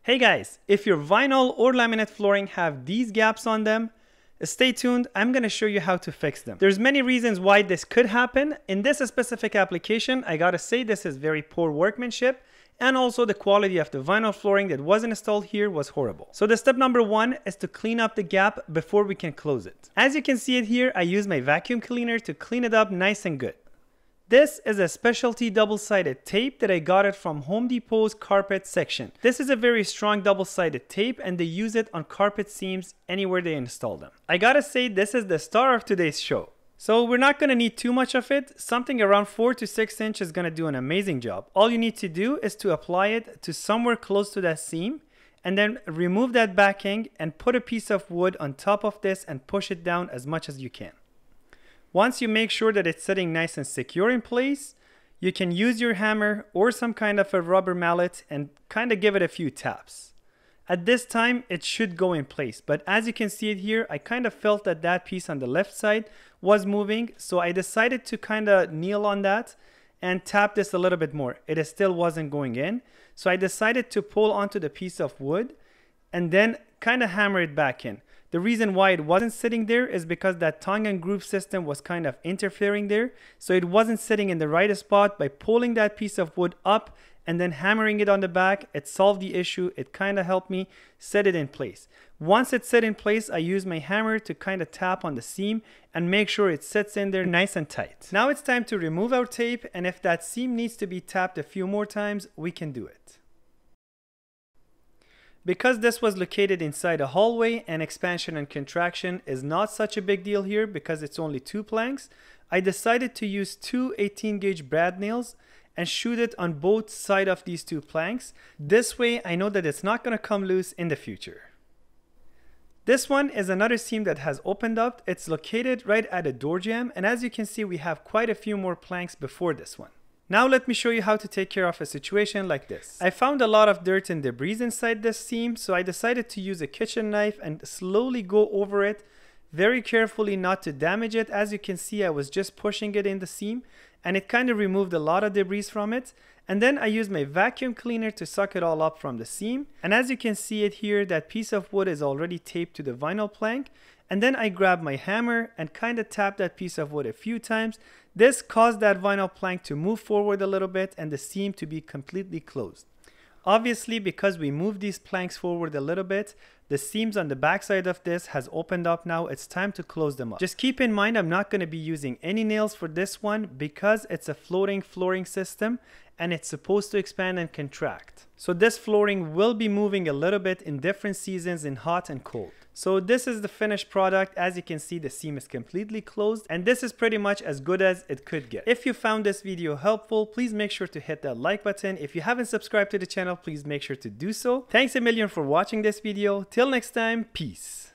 Hey guys, if your vinyl or laminate flooring have these gaps on them, stay tuned, I'm going to show you how to fix them. There's many reasons why this could happen. In this specific application, I gotta say this is very poor workmanship, and also the quality of the vinyl flooring that wasn't installed here was horrible. So the step number one is to clean up the gap before we can close it. As you can see it here, I use my vacuum cleaner to clean it up nice and good. This is a specialty double-sided tape that I got it from Home Depot's carpet section. This is a very strong double-sided tape and they use it on carpet seams anywhere they install them. I gotta say this is the star of today's show. So we're not gonna need too much of it. Something around 4 to 6 inches is gonna do an amazing job. All you need to do is to apply it to somewhere close to that seam and then remove that backing and put a piece of wood on top of this and push it down as much as you can. Once you make sure that it's sitting nice and secure in place, you can use your hammer or some kind of a rubber mallet and kind of give it a few taps. At this time, it should go in place, but as you can see it here, I kind of felt that that piece on the left side was moving, so I decided to kind of kneel on that and tap this a little bit more. It still wasn't going in, so I decided to pull onto the piece of wood and then kind of hammer it back in. The reason why it wasn't sitting there is because that tongue and groove system was kind of interfering there. So it wasn't sitting in the right spot. By pulling that piece of wood up and then hammering it on the back, it solved the issue. It kind of helped me set it in place. Once it's set in place, I use my hammer to kind of tap on the seam and make sure it sits in there nice and tight. Now it's time to remove our tape, and if that seam needs to be tapped a few more times, we can do it. Because this was located inside a hallway and expansion and contraction is not such a big deal here because it's only 2 planks, I decided to use 2 18-gauge brad nails and shoot it on both sides of these 2 planks. This way I know that it's not going to come loose in the future. This one is another seam that has opened up. It's located right at a door jamb, and as you can see we have quite a few more planks before this one. Now let me show you how to take care of a situation like this. I found a lot of dirt and debris inside this seam, so I decided to use a kitchen knife and slowly go over it very carefully not to damage it. As you can see, I was just pushing it in the seam and it kind of removed a lot of debris from it. And then I used my vacuum cleaner to suck it all up from the seam. And as you can see it here, that piece of wood is already taped to the vinyl plank. And then I grabbed my hammer and kind of tapped that piece of wood a few times. This caused that vinyl plank to move forward a little bit and the seam to be completely closed. Obviously, because we moved these planks forward a little bit, the seams on the backside of this has opened up now. It's time to close them up. Just keep in mind, I'm not going to be using any nails for this one because it's a floating flooring system and it's supposed to expand and contract. So this flooring will be moving a little bit in different seasons in hot and cold. So this is the finished product. As you can see, the seam is completely closed and this is pretty much as good as it could get. If you found this video helpful, please make sure to hit that like button. If you haven't subscribed to the channel, please make sure to do so. Thanks a million for watching this video. Till next time, peace.